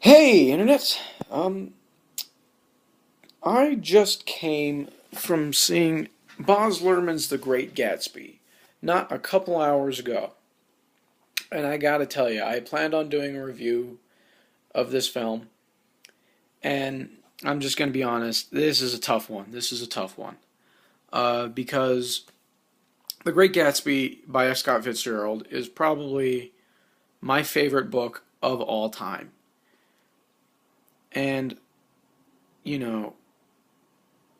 Hey, Internet. I just came from seeing Baz Luhrmann's The Great Gatsby, not a couple hours ago. And I gotta tell you, I planned on doing a review of this film, and I'm just gonna be honest, this is a tough one. This is a tough one. Because The Great Gatsby by F. Scott Fitzgerald is probably my favorite book of all time. And, you know,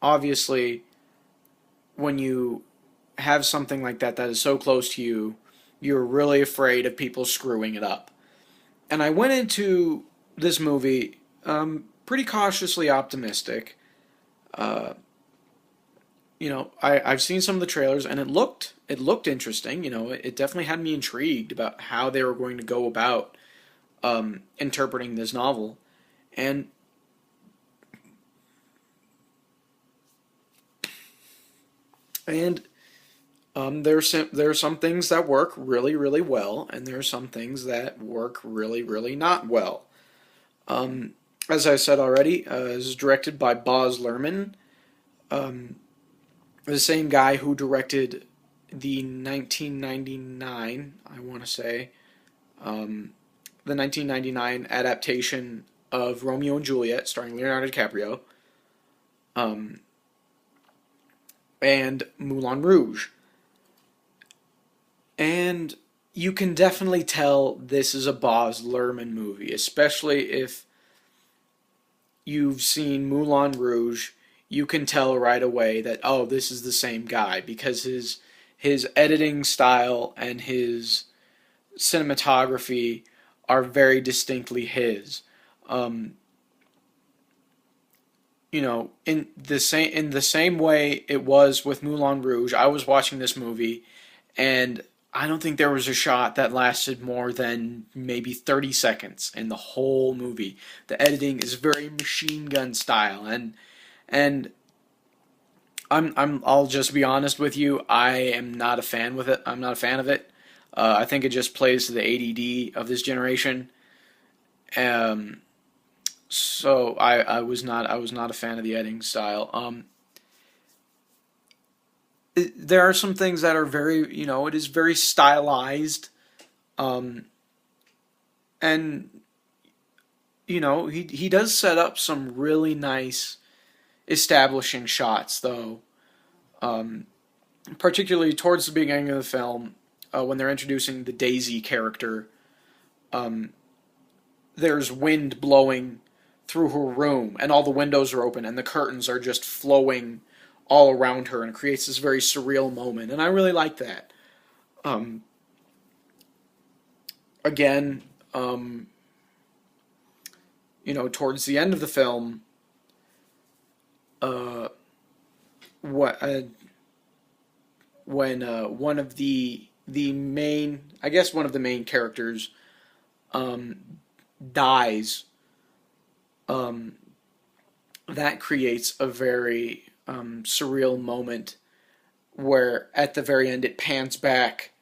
obviously, when you have something like that that is so close to you, you're really afraid of people screwing it up. And I went into this movie pretty cautiously optimistic. Uh, I've seen some of the trailers, and it looked interesting. It definitely had me intrigued about how they were going to go about interpreting this novel, and and there are some things that work really, really well, and there are some things that work really, really not well. Um, as I said already, it was directed by Baz Luhrmann, um, the same guy who directed the 1999, I want to say, um, the 1999 adaptation of Romeo and Juliet, starring Leonardo DiCaprio, um, and Moulin Rouge. And you can definitely tell this is a Baz Luhrmann movie, especially if you've seen Moulin Rouge. You can tell right away that, oh, this is the same guy, because his editing style and his cinematography are very distinctly his. Um, in the same way it was with Moulin Rouge. I was watching this movie, and I don't think there was a shot that lasted more than maybe 30 seconds in the whole movie. The editing is very machine gun style, and I'll just be honest with you, I am not a fan with it. I'm not a fan of it. I think it just plays to the ADD of this generation. Um, so I was not a fan of the editing style. There are some things that are very, it is very stylized. Um, and he does set up some really nice establishing shots, though. Um, Particularly towards the beginning of the film, when they're introducing the Daisy character. um, there's wind blowing through her room, and all the windows are open, and the curtains are just flowing all around her, and it creates this very surreal moment. And I really like that. Um, Again, towards the end of the film, uh, what when one of the main, I guess one of the main characters um, dies, um, that creates a very surreal moment where at the very end it pans back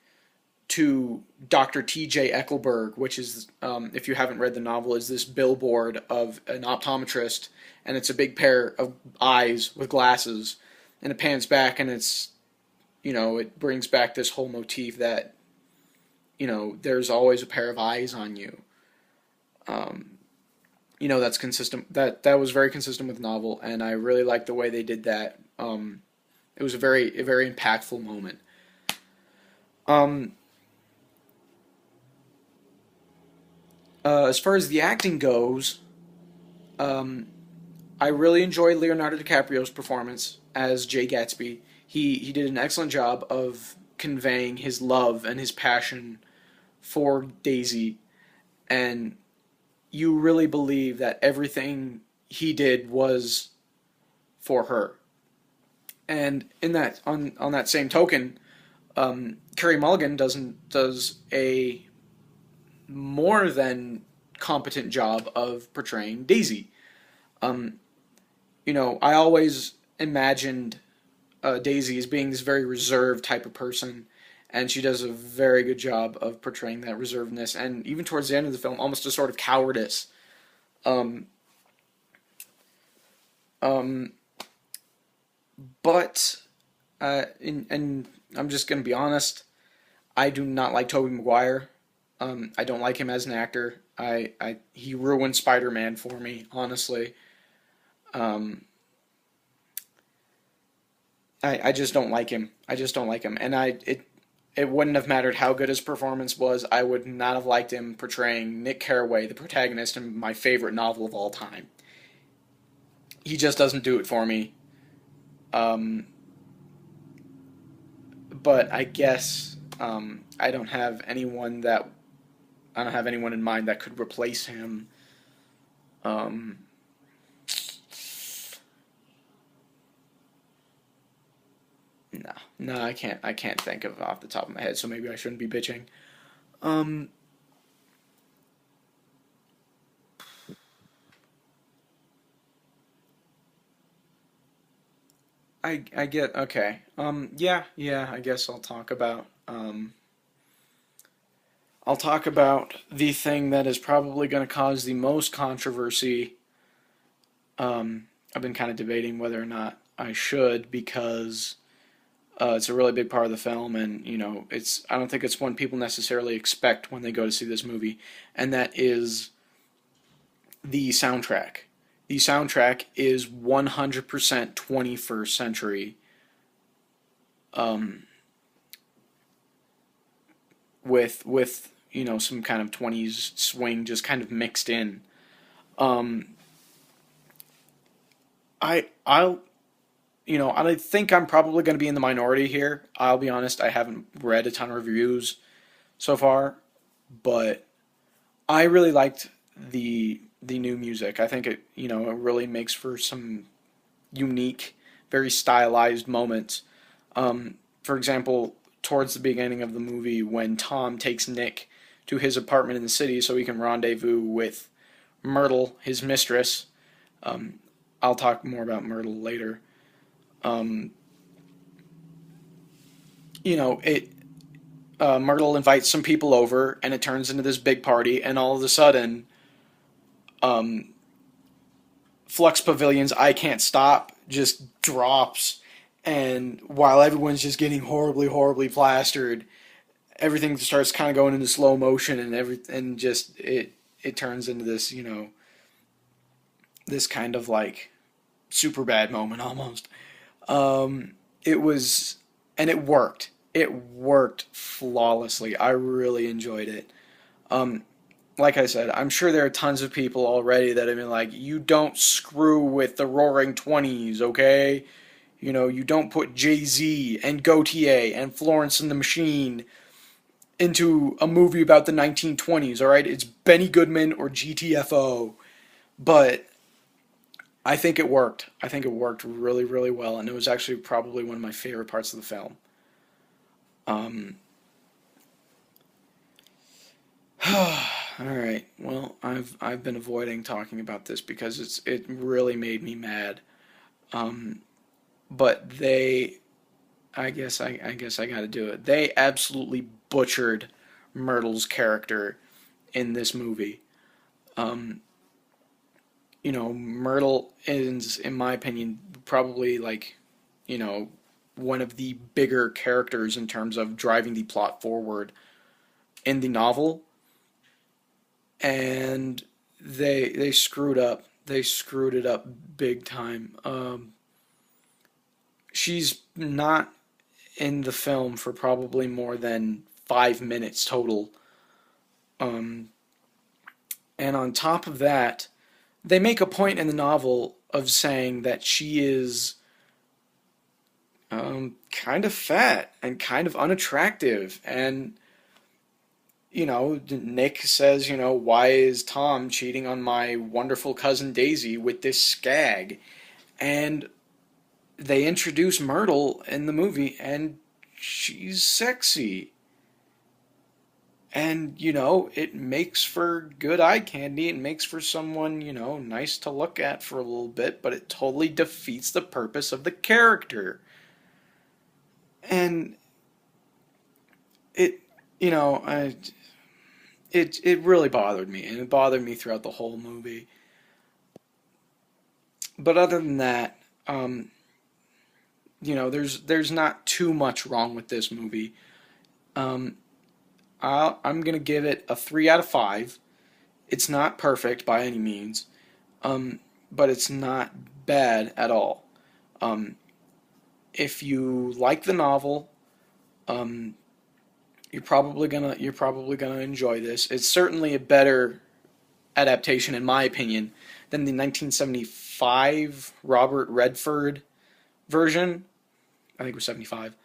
to Dr. T.J. Eckelberg, which is, if you haven't read the novel, is this billboard of an optometrist, and it's a big pair of eyes with glasses, and it pans back, and it brings back this whole motif that, there's always a pair of eyes on you. Um, that's consistent. That was very consistent with the novel, and I really liked the way they did that. It was a very impactful moment. Um, as far as the acting goes, um, I really enjoyed Leonardo DiCaprio's performance as Jay Gatsby. He did an excellent job of conveying his love and his passion for Daisy, and you really believe that everything he did was for her. And in that on that same token, Carey Mulligan does a more than competent job of portraying Daisy. Um, I always imagined Daisy as being this very reserved type of person, and she does a very good job of portraying that reservedness, and even towards the end of the film, almost a sort of cowardice. Um, um, but and I'm just gonna be honest. I do not like Tobey Maguire. I don't like him as an actor. He ruined Spider-Man for me, honestly. Um, I just don't like him. I just don't like him, and it wouldn't have mattered how good his performance was. I would not have liked him portraying Nick Carraway, the protagonist in my favorite novel of all time. He just doesn't do it for me. Um, but I guess I don't have anyone in mind that could replace him. Um, no, no, I can't. I can't think of off the top of my head. So maybe I shouldn't be bitching. Um, I get okay. Yeah, yeah. I guess I'll talk about the thing that is probably going to cause the most controversy. I've been kind of debating whether or not I should because it's a really big part of the film, and it's I don't think it's one people necessarily expect when they go to see this movie, and that is the soundtrack. The soundtrack is 100% 21st century, um, with some kind of 20s swing just kind of mixed in. Um, I'll I think I'm probably going to be in the minority here. I'll be honest, I haven't read a ton of reviews so far, but I really liked the new music. I think it really makes for some unique, very stylized moments. For example, towards the beginning of the movie, when Tom takes Nick to his apartment in the city so he can rendezvous with Myrtle, his mistress. Um, I'll talk more about Myrtle later. Um, it Myrtle invites some people over, and it turns into this big party, and all of a sudden, um, Flux Pavilion's "I Can't Stop" just drops, and while everyone's just getting horribly, horribly plastered, everything starts kind of going into slow motion, and just it turns into this this kind of like super bad moment almost. It was and it worked. It worked flawlessly. I really enjoyed it. Um, like I said, I'm sure there are tons of people already that have been like, "You don't screw with the Roaring Twenties, okay? You don't put Jay Z and Gautier and Florence and the Machine into a movie about the 1920s, all right? It's Benny Goodman or GTFO." But I think it worked. I think it worked really, really well, and it was actually probably one of my favorite parts of the film. Um, all right. Well, I've been avoiding talking about this because it really made me mad. Um, but I guess I got to do it. They absolutely butchered Myrtle's character in this movie. Um, Myrtle is, in my opinion, probably like, you know, one of the bigger characters in terms of driving the plot forward in the novel, and they screwed up. They screwed it up big time. She's not in the film for probably more than 5 minutes total. Um, and on top of that, they make a point in the novel of saying that she is kind of fat and kind of unattractive. And, Nick says, why is Tom cheating on my wonderful cousin Daisy with this skag? And they introduce Myrtle in the movie, and she's sexy. And, it makes for good eye candy. It makes for someone, nice to look at for a little bit, but it totally defeats the purpose of the character. And it, you know, I, it really bothered me, and it bothered me throughout the whole movie. But other than that, um, there's not too much wrong with this movie. Um, I'm gonna give it a 3 out of 5. It's not perfect by any means, um, but it's not bad at all. Um, if you like the novel, um, you're probably gonna enjoy this. It's certainly a better adaptation, in my opinion, than the 1975 Robert Redford version. I think it was 75.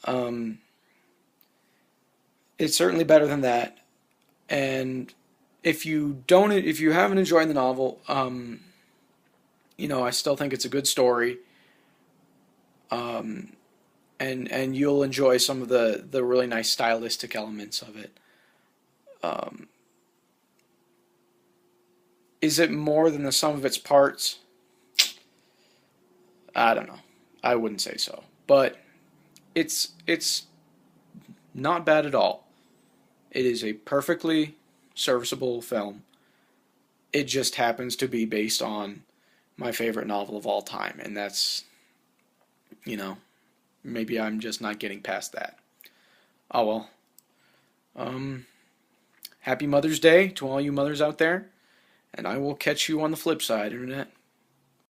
Um, it's certainly better than that. And if you haven't enjoyed the novel, I still think it's a good story. Um, and you'll enjoy some of the really nice stylistic elements of it. Um, is it more than the sum of its parts? I don't know. I wouldn't say so, but it's not bad at all. It is a perfectly serviceable film. It just happens to be based on my favorite novel of all time, and that's, you know, maybe I'm just not getting past that. Oh well. Um, Happy Mother's Day to all you mothers out there, and I will catch you on the flip side, Internet.